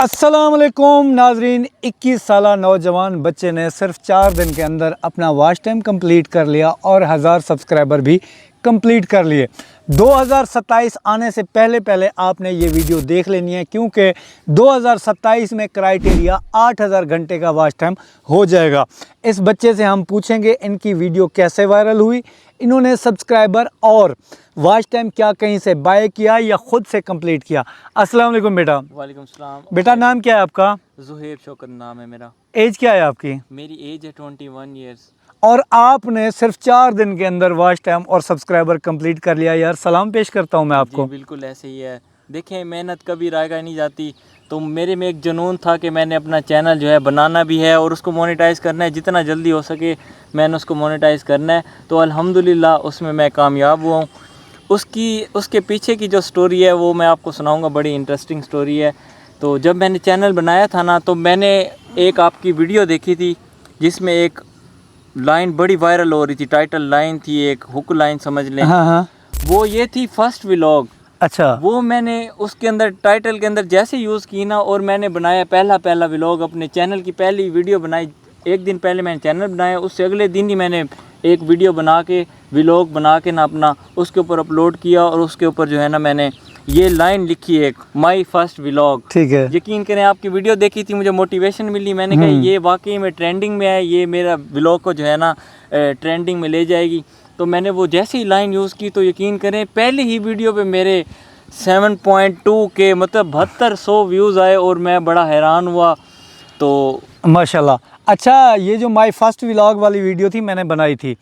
अस्सलाम वालेकुम नाजरीन। 21 साला नौजवान बच्चे ने सिर्फ 4 दिन के अंदर अपना वॉच टाइम कंप्लीट कर लिया और 1000 सब्सक्राइबर भी कंप्लीट कर लिए। 2027 आने से पहले आपने ये वीडियो देख लेनी है, क्योंकि 2027 में क्राइटेरिया 8000 घंटे का वॉच टाइम हो जाएगा। इस बच्चे से हम पूछेंगे इनकी वीडियो कैसे वायरल हुई, इन्होंने सब्सक्राइबर और वॉच टाइम क्या कहीं से बाय किया या ख़ुद से कंप्लीट किया। अस्सलाम वालेकुम बेटा। वालेकुम सलाम। बेटा नाम क्या है आपका? ज़ुहैब शौकत नाम है मेरा। एज क्या है आपकी? मेरी एज है 21 ईयर्स। और आपने सिर्फ 4 दिन के अंदर वॉच टाइम और सब्सक्राइबर कंप्लीट कर लिया। यार सलाम पेश करता हूँ मैं आपको। जी बिल्कुल ऐसे ही है। देखें, मेहनत कभी रायगा नहीं जाती, तो मेरे में एक जुनून था कि मैंने अपना चैनल जो है बनाना भी है और उसको मोनेटाइज़ करना है। जितना जल्दी हो सके मैंने उसको मोनेटाइज़ करना है, तो अल्हम्दुलिल्लाह उसमें मैं कामयाब हुआ हूँ। उसके पीछे की जो स्टोरी है वो मैं आपको सुनाऊंगा, बड़ी इंटरेस्टिंग स्टोरी है। तो जब मैंने चैनल बनाया था ना, तो मैंने एक आपकी वीडियो देखी थी जिसमें एक लाइन बड़ी वायरल हो रही थी, टाइटल लाइन थी, एक हुक लाइन समझ लें। हाँ। वो ये थी फर्स्ट व्लॉग। अच्छा। वो मैंने उसके अंदर टाइटल के अंदर जैसे यूज़ की ना, और मैंने बनाया पहला व्लॉग, अपने चैनल की पहली वीडियो बनाई। एक दिन पहले मैंने चैनल बनाया, उससे अगले दिन ही मैंने एक वीडियो बना के व्लॉग बना के ना अपना उसके ऊपर अपलोड किया, और उसके ऊपर जो है ना मैंने ये लाइन लिखी है, माई फर्स्ट व्लॉग। ठीक है। यकीन करें, आपकी वीडियो देखी थी, मुझे मोटिवेशन मिली। मैंने कहा ये वाकई में ट्रेंडिंग में है, ये मेरा व्लॉग को जो है ना ट्रेंडिंग में ले जाएगी। तो मैंने वो जैसे ही लाइन यूज़ की, तो यकीन करें पहले ही वीडियो पे मेरे 7.2 के मतलब 7200 व्यूज़ आए, और मैं बड़ा हैरान हुआ। तो माशाल्लाह। अच्छा, ये जो माई फर्स्ट व्लॉग वाली वीडियो थी मैंने बनाई थी।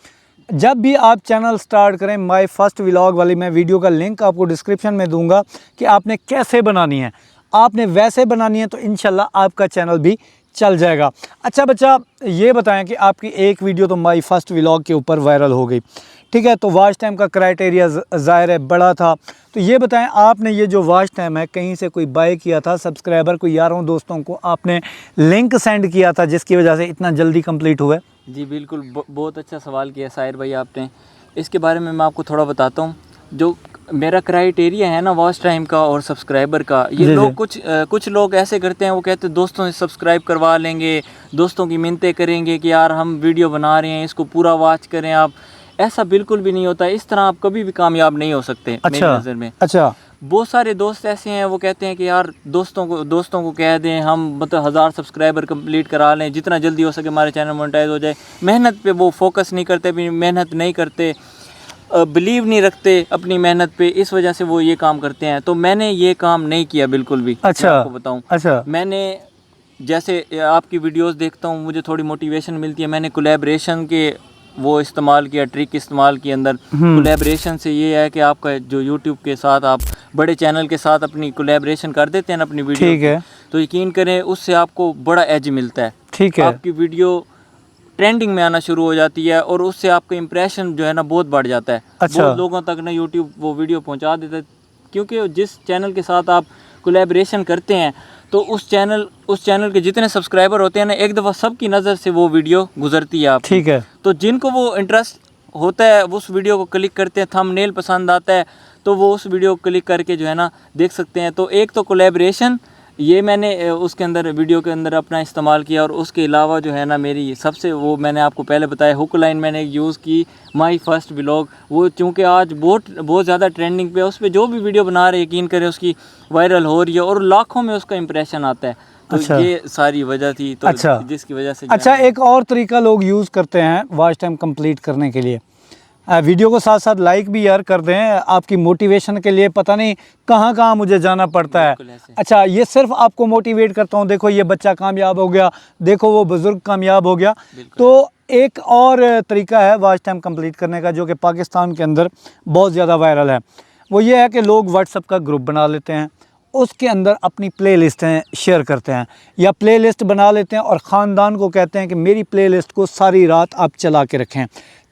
जब भी आप चैनल स्टार्ट करें, माई फर्स्ट व्लॉग वाली मैं वीडियो का लिंक आपको डिस्क्रिप्शन में दूंगा कि आपने कैसे बनानी है। आपने वैसे बनानी है तो इंशाल्लाह आपका चैनल भी चल जाएगा। अच्छा बच्चा, ये बताएं कि आपकी एक वीडियो तो माई फर्स्ट व्लॉग के ऊपर वायरल हो गई, ठीक है, तो वॉच टाइम का क्राइटेरिया ज़ाहिर है बड़ा था। तो ये बताएं, आपने ये जो वॉच टाइम है कहीं से कोई बाय किया था, सब्सक्राइबर को, यारों दोस्तों को आपने लिंक सेंड किया था जिसकी वजह से इतना जल्दी कंप्लीट हुआ? जी बिल्कुल, बहुत अच्छा सवाल किया साहिर भाई आपने। इसके बारे में मैं आपको थोड़ा बताता हूँ। जो मेरा क्राइटेरिया है ना वॉच टाइम का और सब्सक्राइबर का, ये लोग कुछ लोग ऐसे करते हैं, वो कहते हैं दोस्तों से सब्सक्राइब करवा लेंगे, दोस्तों की मिन्नतें करेंगे कि यार हम वीडियो बना रहे हैं, इसको पूरा वॉच करें आप। ऐसा बिल्कुल भी नहीं होता। इस तरह आप कभी भी कामयाब नहीं हो सकते। मेरी नज़र में अच्छा। बहुत सारे दोस्त ऐसे हैं, वो कहते हैं कि यार दोस्तों को कह दें हम मतलब 1000 सब्सक्राइबर कंप्लीट करा लें, जितना जल्दी हो सके हमारे चैनल मोनेटाइज हो जाए। मेहनत पे वो फोकस नहीं करते, भी मेहनत नहीं करते, बिलीव नहीं रखते अपनी मेहनत पे, इस वजह से वो ये काम करते हैं। तो मैंने ये काम नहीं किया बिल्कुल भी। अच्छा। मैं आपको बताऊं, अच्छा। मैंने जैसे आपकी वीडियोस देखता हूँ, मुझे थोड़ी मोटिवेशन मिलती है। मैंने कोलैबोरेशन के वो इस्तेमाल किया, ट्रिक इस्तेमाल की अंदर। कोलैबोरेशन से ये है कि आपका जो यूट्यूब के साथ आप बड़े चैनल के साथ अपनी कोलैबोरेशन कर देते हैं ना अपनी वीडियो, ठीक है, तो यकीन करें उससे आपको बड़ा एज मिलता है। ठीक है। आपकी वीडियो ट्रेंडिंग में आना शुरू हो जाती है, और उससे आपका इंप्रेशन जो है ना बहुत बढ़ जाता है। अच्छा। बहुत लोगों तक ना यूट्यूब वो वीडियो पहुंचा देता है, क्योंकि जिस चैनल के साथ आप कोलैबोरेशन करते हैं, तो उस चैनल के जितने सब्सक्राइबर होते हैं ना, एक दफ़ा सबकी नज़र से वो वीडियो गुजरती है आपकी। ठीक है। तो जिनको वो इंटरेस्ट होता है उस वीडियो को क्लिक करते हैं, थंबनेल पसंद आता है, तो वो उस वीडियो को क्लिक करके जो है ना देख सकते हैं। तो एक तो कोलैबोरेशन ये मैंने उसके अंदर वीडियो के अंदर अपना इस्तेमाल किया, और उसके अलावा जो है ना मेरी सबसे वो मैंने आपको पहले बताया हुक लाइन मैंने यूज़ की, माई फर्स्ट व्लॉग। वो चूँकि आज बहुत ज़्यादा ट्रेंडिंग पे है, उस पर जो भी वीडियो बना रहे यकीन करें उसकी वायरल हो रही है, और लाखों में उसका इंप्रेशन आता है। तो अच्छा। ये सारी वजह थी, तो अच्छा। जिसकी वजह से अच्छा, एक और तरीका लोग यूज़ करते हैं वॉच टाइम कंप्लीट करने के लिए, वीडियो को साथ साथ लाइक भी यार कर दें आपकी मोटिवेशन के लिए। पता नहीं कहाँ कहाँ मुझे जाना पड़ता है। अच्छा, ये सिर्फ आपको मोटिवेट करता हूँ, देखो ये बच्चा कामयाब हो गया, देखो वो बुज़ुर्ग कामयाब हो गया। तो एक और तरीका है वॉच टाइम कंप्लीट करने का, जो कि पाकिस्तान के अंदर बहुत ज़्यादा वायरल है। वो ये है कि लोग व्हाट्सएप का ग्रुप बना लेते हैं, उसके अंदर अपनी प्लेलिस्टें शेयर करते हैं, या प्लेलिस्ट बना लेते हैं और ख़ानदान को कहते हैं कि मेरी प्लेलिस्ट को सारी रात आप चला के रखें।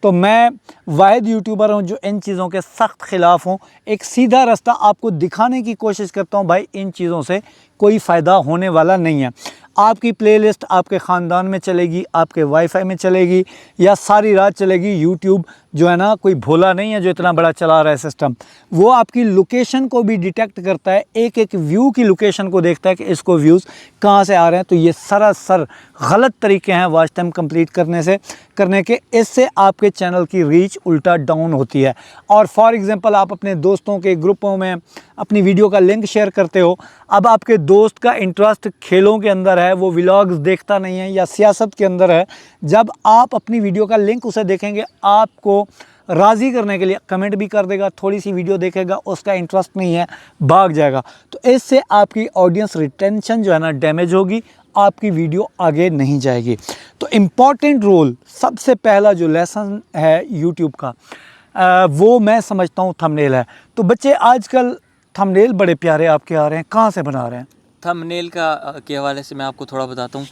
तो मैं वाहिद यूट्यूबर हूँ जो इन चीज़ों के सख्त ख़िलाफ़ हूँ। एक सीधा रास्ता आपको दिखाने की कोशिश करता हूँ, भाई इन चीज़ों से कोई फ़ायदा होने वाला नहीं है। आपकी प्लेलिस्ट आपके ख़ानदान में चलेगी, आपके वाईफाई में चलेगी, या सारी रात चलेगी, यूट्यूब जो है ना कोई भोला नहीं है जो इतना बड़ा चला रहा है सिस्टम। वो आपकी लोकेशन को भी डिटेक्ट करता है, एक एक व्यू की लोकेशन को देखता है कि इसको व्यूज़ कहाँ से आ रहे हैं। तो ये सरासर गलत तरीके हैं वॉच टाइम कंप्लीट करने के। इससे आपके चैनल की रीच उल्टा डाउन होती है। और फॉर एग्जांपल आप अपने दोस्तों के ग्रुपों में अपनी वीडियो का लिंक शेयर करते हो, अब आपके दोस्त का इंटरेस्ट खेलों के अंदर है, वो व्लॉग्स देखता नहीं है या सियासत के अंदर है, जब आप अपनी वीडियो का लिंक उसे देखेंगे, आपको राज़ी करने के लिए कमेंट भी कर देगा, थोड़ी सी वीडियो देखेगा, उसका इंटरेस्ट नहीं है, भाग जाएगा। तो इससे आपकी ऑडियंस रिटेंशन जो है ना डैमेज होगी, आपकी वीडियो आगे नहीं जाएगी। तो इम्पॉर्टेंट रोल, सबसे पहला जो लेसन है यूट्यूब का, वो मैं समझता हूँ थंबनेल है। तो बच्चे आजकल थंबनेल बड़े प्यारे आपके आ रहे हैं, कहाँ से बना रहे हैं? थंबनेल के हवाले से मैं आपको थोड़ा बताता हूँ।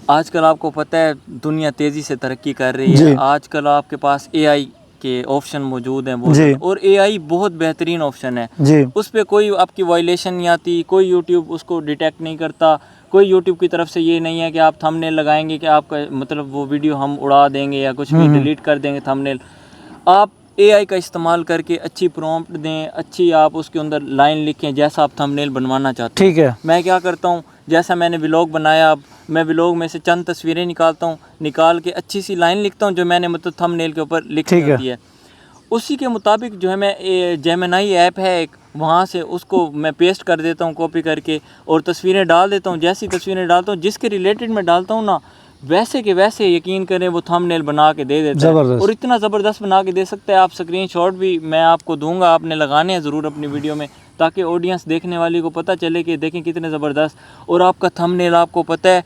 आजकल आपको पता है दुनिया तेज़ी से तरक्की कर रही है। आजकल आपके पास एआई के ऑप्शन मौजूद हैं बहुत, और एआई बहुत बेहतरीन ऑप्शन है। उस पर कोई आपकी वायलेशन नहीं आती, कोई यूट्यूब उसको डिटेक्ट नहीं करता, कोई यूट्यूब की तरफ से ये नहीं है कि आप थंबनेल लगाएंगे कि आपका मतलब वो वीडियो हम उड़ा देंगे या कुछ भी डिलीट कर देंगे थंबनेल। आप एआई का इस्तेमाल करके अच्छी प्रॉम्प्ट दें, अच्छी आप उसके अंदर लाइन लिखें जैसा आप थंबनेल बनवाना चाहते हैं। ठीक है। मैं क्या करता हूँ, जैसा मैंने व्लॉग बनाया, अब मैं व्लॉग में से चंद तस्वीरें निकालता हूँ, निकाल के अच्छी सी लाइन लिखता हूँ जो मैंने मतलब थंबनेल के ऊपर लिखी होती है। उसी के मुताबिक जो है मैं जेमिनी ऐप है एक, वहाँ से उसको मैं पेस्ट कर देता हूँ कॉपी करके, और तस्वीरें डाल देता हूँ। जैसी तस्वीरें डालता हूँ जिसके रिलेटेड मैं डालता हूँ ना, वैसे के वैसे यकीन करें वो थंबनेल बना के दे देता है, और इतना ज़बरदस्त बना के दे सकता है। आप स्क्रीनशॉट भी मैं आपको दूंगा, आपने लगाने हैं ज़रूर अपनी वीडियो में, ताकि ऑडियंस देखने वाली को पता चले कि देखें कितने ज़बरदस्त। और आपका थंबनेल आपको पता है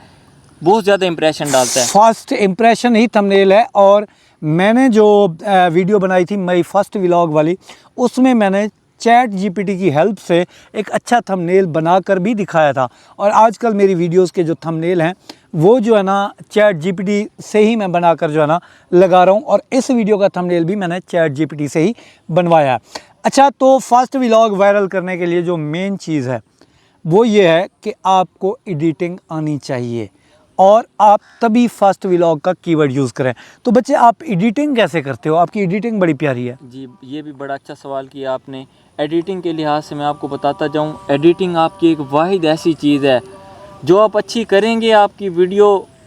बहुत ज़्यादा इंप्रेशन डालता है, फर्स्ट इंप्रेशन ही थंबनेल है। और मैंने जो वीडियो बनाई थी मेरी फर्स्ट व्लॉग वाली, उसमें मैंने चैट जीपीटी की हेल्प से एक अच्छा थंबनेल बनाकर भी दिखाया था। और आजकल मेरी वीडियोस के जो थंबनेल हैं वो जो है ना चैट जीपीटी से ही मैं बनाकर जो है ना लगा रहा हूँ, और इस वीडियो का थंबनेल भी मैंने चैट जीपीटी से ही बनवाया है। अच्छा, तो फर्स्ट व्लॉग वायरल करने के लिए जो मेन चीज़ है वो ये है कि आपको एडिटिंग आनी चाहिए, और आप तभी फर्स्ट व्लॉग का कीवर्ड यूज़ करें। तो बच्चे आप एडिटिंग कैसे करते हो? आपकी एडिटिंग बड़ी प्यारी है। जी, ये भी बड़ा अच्छा सवाल किया आपने। एडिटिंग के लिहाज से मैं आपको बताता जाऊँ, एडिटिंग आपकी एक वाहिद ऐसी चीज़ है जो आप अच्छी करेंगे, आपकी वीडियो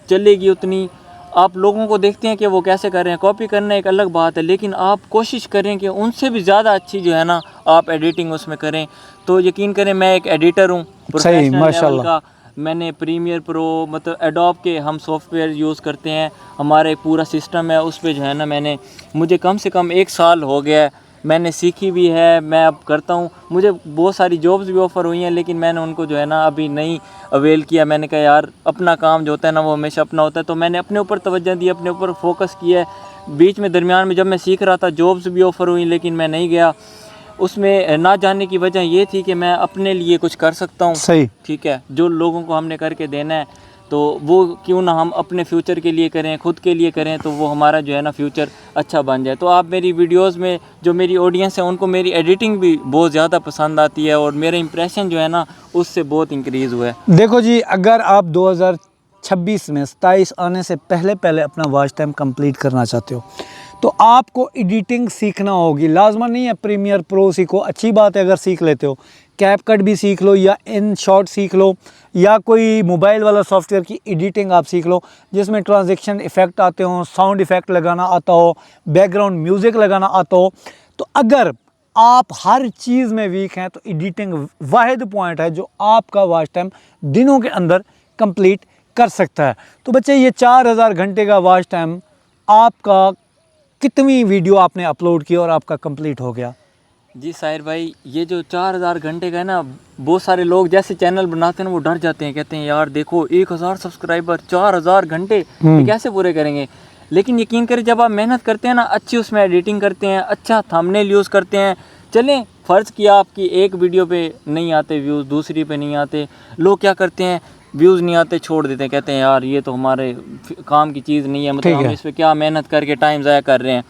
चलेगी उतनी। आप लोगों को देखते हैं कि वो कैसे कर रहे हैं, कॉपी करना एक अलग बात है, लेकिन आप कोशिश करें कि उनसे भी ज़्यादा अच्छी जो है ना आप एडिटिंग उसमें करें। तो यकीन करें मैं एक एडिटर हूँ प्रोफेशनल लेवल का। मैंने प्रीमियर प्रो मतलब एडोब के हम सॉफ्टवेयर यूज़ करते हैं, हमारा एक पूरा सिस्टम है, उस पर जो है ना मुझे कम से कम 1 साल हो गया है, मैंने सीखी भी है, मैं अब करता हूँ। मुझे बहुत सारी जॉब्स भी ऑफ़र हुई हैं, लेकिन मैंने उनको जो है ना अभी नहीं अवेल किया। मैंने कहा यार अपना काम जो होता है ना वो हमेशा अपना होता है, तो मैंने अपने ऊपर तवज्जो दी, अपने ऊपर फोकस किया है। बीच में दरमियान में जब मैं सीख रहा था जॉब्स भी ऑफ़र हुई, लेकिन मैं नहीं गया उसमें। ना जाने की वजह ये थी कि मैं अपने लिए कुछ कर सकता हूँ, सही, ठीक है। जो लोगों को हमने करके देना है तो वो क्यों ना हम अपने फ्यूचर के लिए करें, खुद के लिए करें, तो वो हमारा जो है ना फ्यूचर अच्छा बन जाए। तो आप मेरी वीडियोस में जो मेरी ऑडियंस है उनको मेरी एडिटिंग भी बहुत ज़्यादा पसंद आती है, और मेरा इंप्रेशन जो है ना उससे बहुत इंक्रीज़ हुआ है। देखो जी, अगर आप 2026 में 27 आने से पहले अपना वॉच टाइम कंप्लीट करना चाहते हो तो आपको एडिटिंग सीखना होगी। लाजमन नहीं है प्रीमियर प्रो सीखो, अच्छी बात है अगर सीख लेते हो, कैपकट भी सीख लो या इन शॉर्ट सीख लो, या कोई मोबाइल वाला सॉफ्टवेयर की एडिटिंग आप सीख लो जिसमें ट्रांजैक्शन इफ़ेक्ट आते हों, साउंड इफ़ेक्ट लगाना आता हो, बैकग्राउंड म्यूज़िक लगाना आता हो। तो अगर आप हर चीज़ में वीक हैं तो एडिटिंग वाहिद पॉइंट है जो आपका वॉच टाइम दिनों के अंदर कंप्लीट कर सकता है। तो बच्चे ये 4000 घंटे का वॉच टाइम आपका कितनी वीडियो आपने अपलोड की और आपका कंप्लीट हो गया? जी साहिर भाई, ये जो 4000 घंटे का है ना, बहुत सारे लोग जैसे चैनल बनाते हैं वो डर जाते हैं, कहते हैं यार देखो 1000 सब्सक्राइबर 4000 घंटे ये कैसे पूरे करेंगे। लेकिन यकीन करें जब आप मेहनत करते हैं ना, अच्छी उसमें एडिटिंग करते हैं, अच्छा थंबनेल यूज़ करते हैं, चलें फ़र्ज़ किया आपकी एक वीडियो पे नहीं आते व्यूज़, दूसरी पे नहीं आते, लोग क्या करते हैं व्यूज़ नहीं आते छोड़ देते हैं, कहते हैं यार ये तो हमारे काम की चीज़ नहीं है, मतलब हम इस पर क्या मेहनत करके टाइम ज़ाया कर रहे हैं।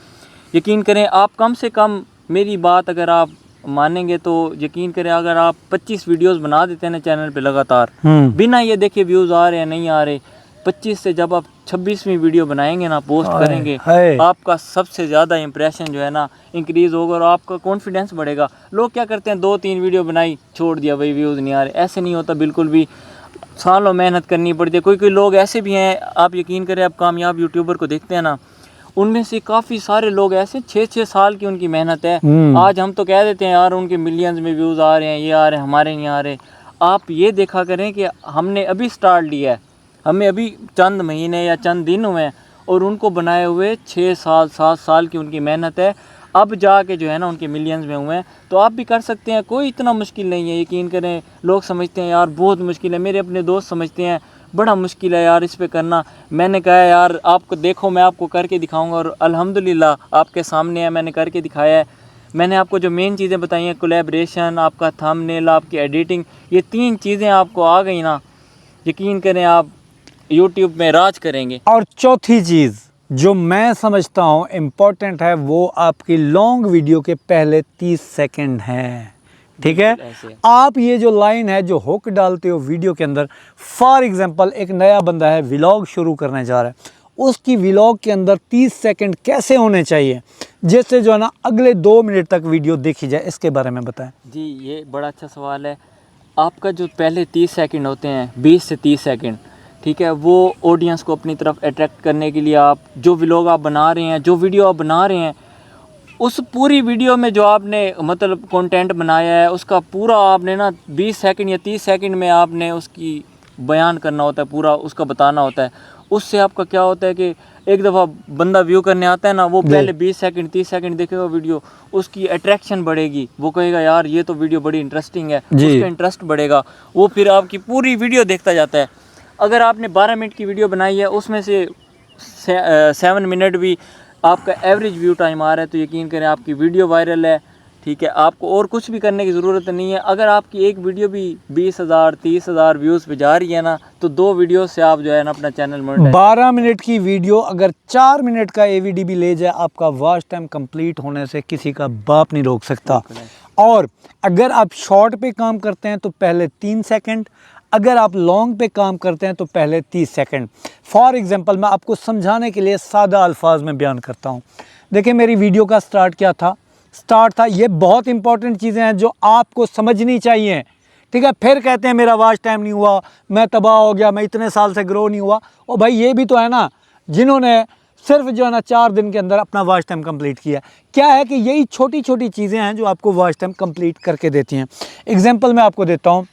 यकीन करें आप कम से कम मेरी बात अगर आप मानेंगे तो यकीन करें अगर आप 25 वीडियोस बना देते हैं ना चैनल पे लगातार, बिना ये देखे व्यूज़ आ रहे हैं नहीं आ रहे, 25 से जब आप 26वीं वीडियो बनाएंगे ना, पोस्ट करेंगे, आपका सबसे ज़्यादा इंप्रेशन जो है ना इंक्रीज़ होगा और आपका कॉन्फिडेंस बढ़ेगा। लोग क्या करते हैं, 2-3 वीडियो बनाई छोड़ दिया, भाई व्यूज़ नहीं आ रहे, ऐसे नहीं होता बिल्कुल भी। सालों मेहनत करनी पड़ती है। कोई लोग ऐसे भी हैं, आप यकीन करें, आप कामयाब यूट्यूबर को देखते हैं ना, उनमें से काफ़ी सारे लोग ऐसे 6-6 साल की उनकी मेहनत है। आज हम तो कह देते हैं यार उनके मिलियंस में व्यूज़ आ रहे हैं, ये आ रहे हैं, हमारे नहीं आ रहे। आप ये देखा करें कि हमने अभी स्टार्ट लिया है, हमें अभी चंद महीने या चंद दिन हुए हैं और उनको बनाए हुए 6 साल 7 साल की उनकी मेहनत है, अब जाके जो है ना उनके मिलियंस में हुए हैं। तो आप भी कर सकते हैं, कोई इतना मुश्किल नहीं है। यकीन करें, लोग समझते हैं यार बहुत मुश्किल है, मेरे अपने दोस्त समझते हैं बड़ा मुश्किल है यार इस पे करना। मैंने कहा यार आपको देखो, मैं आपको करके दिखाऊंगा और अल्हम्दुलिल्लाह आपके सामने है, मैंने करके दिखाया है। मैंने आपको जो मेन चीज़ें बताई हैं, कोलैबोरेशन, आपका थंबनेल, आपकी एडिटिंग, ये 3 चीज़ें आपको आ गई ना, यकीन करें आप यूट्यूब में राज करेंगे। और चौथी चीज़ जो मैं समझता हूँ इम्पोर्टेंट है, वो आपकी लॉन्ग वीडियो के पहले 30 सेकंड हैं। ठीक है, आप ये जो लाइन है, जो हुक डालते हो वीडियो के अंदर, फॉर एग्जांपल एक नया बंदा है, व्लॉग शुरू करने जा रहा है, उसकी व्लॉग के अंदर 30 सेकंड कैसे होने चाहिए, जिससे जो है ना अगले 2 मिनट तक वीडियो देखी जाए, इसके बारे में बताएं। जी, ये बड़ा अच्छा सवाल है। आपका जो पहले 30 सेकंड होते हैं, 20 से 30 सेकंड, ठीक है, वो ऑडियंस को अपनी तरफ अट्रैक्ट करने के लिए आप जो व्लॉग आप बना रहे हैं, जो वीडियो आप बना रहे हैं, उस पूरी वीडियो में जो आपने मतलब कंटेंट बनाया है, उसका पूरा आपने ना 20 सेकंड या 30 सेकंड में आपने उसकी बयान करना होता है, पूरा उसका बताना होता है। उससे आपका क्या होता है कि एक दफ़ा बंदा व्यू करने आता है ना, वो पहले 20 सेकंड 30 सेकंड देखेगा वीडियो, उसकी अट्रैक्शन बढ़ेगी, वो कहेगा यार ये तो वीडियो बड़ी इंटरेस्टिंग है, उसका इंटरेस्ट बढ़ेगा, वो फिर आपकी पूरी वीडियो देखता जाता है। अगर आपने 12 मिनट की वीडियो बनाई है, उसमें से 7 मिनट भी आपका एवरेज व्यू टाइम आ रहा है, तो यकीन करें आपकी वीडियो वायरल है। ठीक है, आपको और कुछ भी करने की ज़रूरत नहीं है। अगर आपकी एक वीडियो भी 20,000 30,000 व्यूज़ पे जा रही है ना, तो 2 वीडियो से आप जो है ना अपना चैनल मोनेटाइज। 12 मिनट की वीडियो अगर 4 मिनट का AVD भी ले जाए, आपका वॉच टाइम कंप्लीट होने से किसी का बाप नहीं रोक सकता। और अगर आप शॉर्ट पे काम करते हैं तो पहले 3 सेकंड, अगर आप लॉन्ग पे काम करते हैं तो पहले 30 सेकंड। फॉर एग्जांपल मैं आपको समझाने के लिए सादा अल्फाज में बयान करता हूँ। देखिए, मेरी वीडियो का स्टार्ट क्या था? स्टार्ट था, ये बहुत इंपॉर्टेंट चीज़ें हैं जो आपको समझनी चाहिए। ठीक है, फिर कहते हैं मेरा वॉच टाइम नहीं हुआ, मैं तबाह हो गया, मैं इतने साल से ग्रो नहीं हुआ। ओ भाई, ये भी तो है ना जिन्होंने सिर्फ जो है ना 4 दिन के अंदर अपना वॉच टाइम कंप्लीट किया। क्या है कि यही छोटी छोटी चीज़ें हैं जो आपको वॉच टाइम कंप्लीट करके देती हैं। एग्जाम्पल मैं आपको देता हूँ।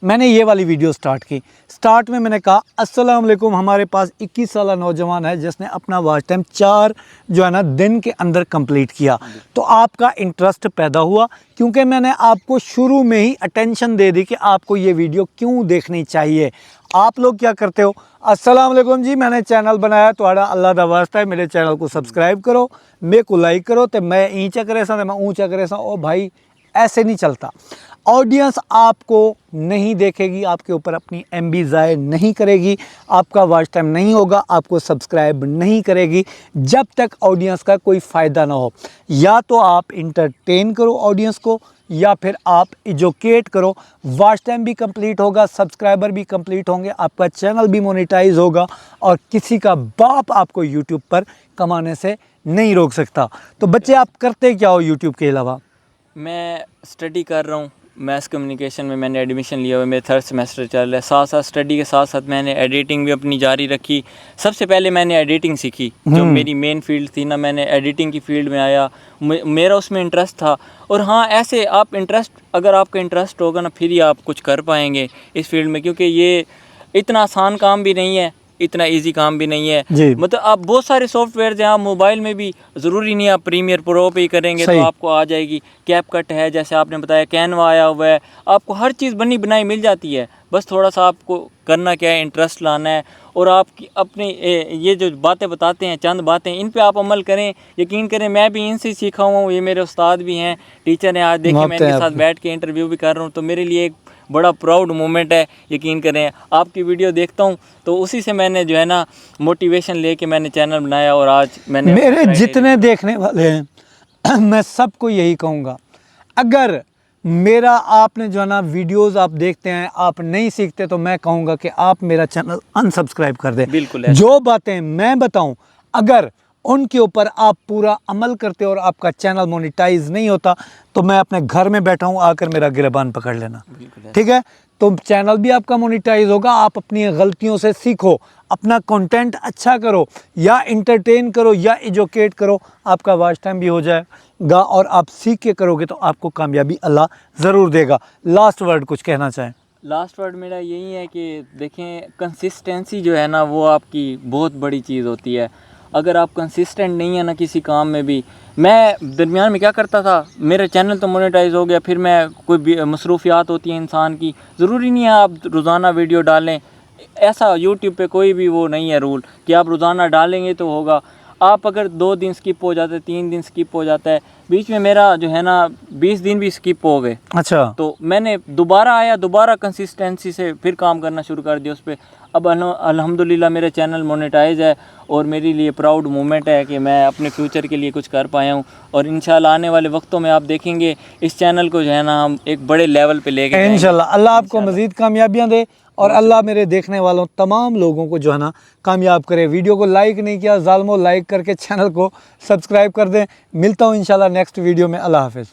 मैंने ये वाली वीडियो स्टार्ट की, स्टार्ट में मैंने कहा अस्सलाम वालेकुम, हमारे पास 21 साल नौजवान है जिसने अपना वॉच टाइम 4 जो है ना दिन के अंदर कंप्लीट किया। तो आपका इंटरेस्ट पैदा हुआ, क्योंकि मैंने आपको शुरू में ही अटेंशन दे दी कि आपको ये वीडियो क्यों देखनी चाहिए। आप लोग क्या करते हो, अस्सलाम वालेकुम जी, मैंने चैनल बनाया, थोड़ा अल्लाह दा वास्ता है मेरे चैनल को सब्सक्राइब करो, मेरे को लाइक करो, तो मैं ईंचा करे सा, मैं ऊँचा करे सा। ओ भाई, ऐसे नहीं चलता। ऑडियंस आपको नहीं देखेगी, आपके ऊपर अपनी MB ज़ाय नहीं करेगी, आपका वॉच टाइम नहीं होगा, आपको सब्सक्राइब नहीं करेगी जब तक ऑडियंस का कोई फ़ायदा ना हो। या तो आप इंटरटेन करो ऑडियंस को, या फिर आप एजुकेट करो। वॉच टाइम भी कंप्लीट होगा, सब्सक्राइबर भी कंप्लीट होंगे, आपका चैनल भी मोनेटाइज होगा, और किसी का बाप आपको यूट्यूब पर कमाने से नहीं रोक सकता। तो बच्चे, आप करते क्या हो यूट्यूब के अलावा? मैं स्टडी कर रहा हूँ, मैथ्स कम्युनिकेशन में मैंने एडमिशन लिया हुआ है, मेरा 3rd सेमेस्टर चल रहा है। साथ साथ स्टडी के साथ साथ मैंने एडिटिंग भी अपनी जारी रखी। सबसे पहले मैंने एडिटिंग सीखी, जो मेरी मेन फील्ड थी ना, मैंने एडिटिंग की फील्ड में आया, मेरा उसमें इंटरेस्ट था। और हाँ, ऐसे आप इंटरेस्ट, अगर आपका इंटरेस्ट होगा ना, फिर ही आप कुछ कर पाएंगे इस फील्ड में, क्योंकि ये इतना आसान काम भी नहीं है, इतना इजी काम भी नहीं है। मतलब आप बहुत सारे सॉफ्टवेयर हैं, आप मोबाइल में भी, ज़रूरी नहीं आप प्रीमियर प्रो पे ही करेंगे तो आपको आ जाएगी। कैपकट है, जैसे आपने बताया, कैनवा आया हुआ है, आपको हर चीज़ बनी बनाई मिल जाती है। बस थोड़ा सा आपको करना क्या है, इंटरेस्ट लाना है, और आपकी अपनी ये जो बातें बताते हैं, चंद बातें, इन पे आप अमल करें। यकीन करें, मैं भी इनसे सीखा हुआ हूँ, ये मेरे उस्ताद भी हैं, टीचर हैं। आज देखिए, मैं इनके साथ बैठ के इंटरव्यू भी कर रहा हूँ, तो मेरे लिए एक बड़ा प्राउड मोमेंट है। यकीन करें, आपकी वीडियो देखता हूँ तो उसी से मैंने जो है ना मोटिवेशन लेके मैंने चैनल बनाया, और आज मैंने मेरे जितने देखने वाले हैं मैं सबको यही कहूँगा, अगर मेरा आपने जो है ना वीडियोस आप देखते हैं, आप नहीं सीखते, तो मैं कहूँगा कि आप मेरा चैनल अनसब्सक्राइब कर दें। बिल्कुल ऐसा। जो बातें मैं बताऊं अगर उनके ऊपर आप पूरा अमल करते और आपका चैनल मोनेटाइज नहीं होता, तो मैं अपने घर में बैठा हूं, आकर मेरा गिरबान पकड़ लेना। बिल्कुल ऐसा। ठीक है, तो चैनल भी आपका मोनेटाइज होगा। आप अपनी गलतियों से सीखो, अपना कंटेंट अच्छा करो, या इंटरटेन करो या एजुकेट करो, आपका वॉच टाइम भी हो जाएगा और आप सीख के करोगे तो आपको कामयाबी अल्लाह ज़रूर देगा। लास्ट वर्ड कुछ कहना चाहें? लास्ट वर्ड मेरा यही है कि देखें, कंसिस्टेंसी जो है ना वो आपकी बहुत बड़ी चीज़ होती है। अगर आप कंसिस्टेंट नहीं है ना किसी काम में भी, मैं दरमियान में क्या करता था, मेरा चैनल तो मोनेटाइज हो गया, फिर मैं कोई भी मसरूफियात होती है इंसान की, ज़रूरी नहीं है आप रोज़ाना वीडियो डालें। ऐसा यूट्यूब पे कोई भी वो नहीं है रूल कि आप रोज़ाना डालेंगे तो होगा। आप अगर 2 दिन स्किप हो जाते हैं, 3 दिन स्किप हो जाता है, बीच में मेरा जो है ना 20 दिन भी स्किप हो गए, अच्छा, तो मैंने दोबारा आया, दोबारा कंसिस्टेंसी से फिर काम करना शुरू कर दिया उस पर। अब अल्हम्दुलिल्लाह मेरा चैनल मोनेटाइज है और मेरे लिए प्राउड मोमेंट है कि मैं अपने फ्यूचर के लिए कुछ कर पाया हूँ। और इंशाल्लाह आने वाले वक्तों में आप देखेंगे इस चैनल को जो है ना हम एक बड़े लेवल पे लेके जाएंगे इंशाल्लाह। अल्लाह आपको मज़ीद कामयाबियाँ दे और अल्लाह मेरे देखने वालों तमाम लोगों को जो है ना कामयाब करे। वीडियो को लाइक नहीं किया, ज़ालिमों, लाइक करके चैनल को सब्सक्राइब कर दें। मिलता हूँ इंशाल्लाह नेक्स्ट वीडियो में। अल्लाह हाफ़िज़।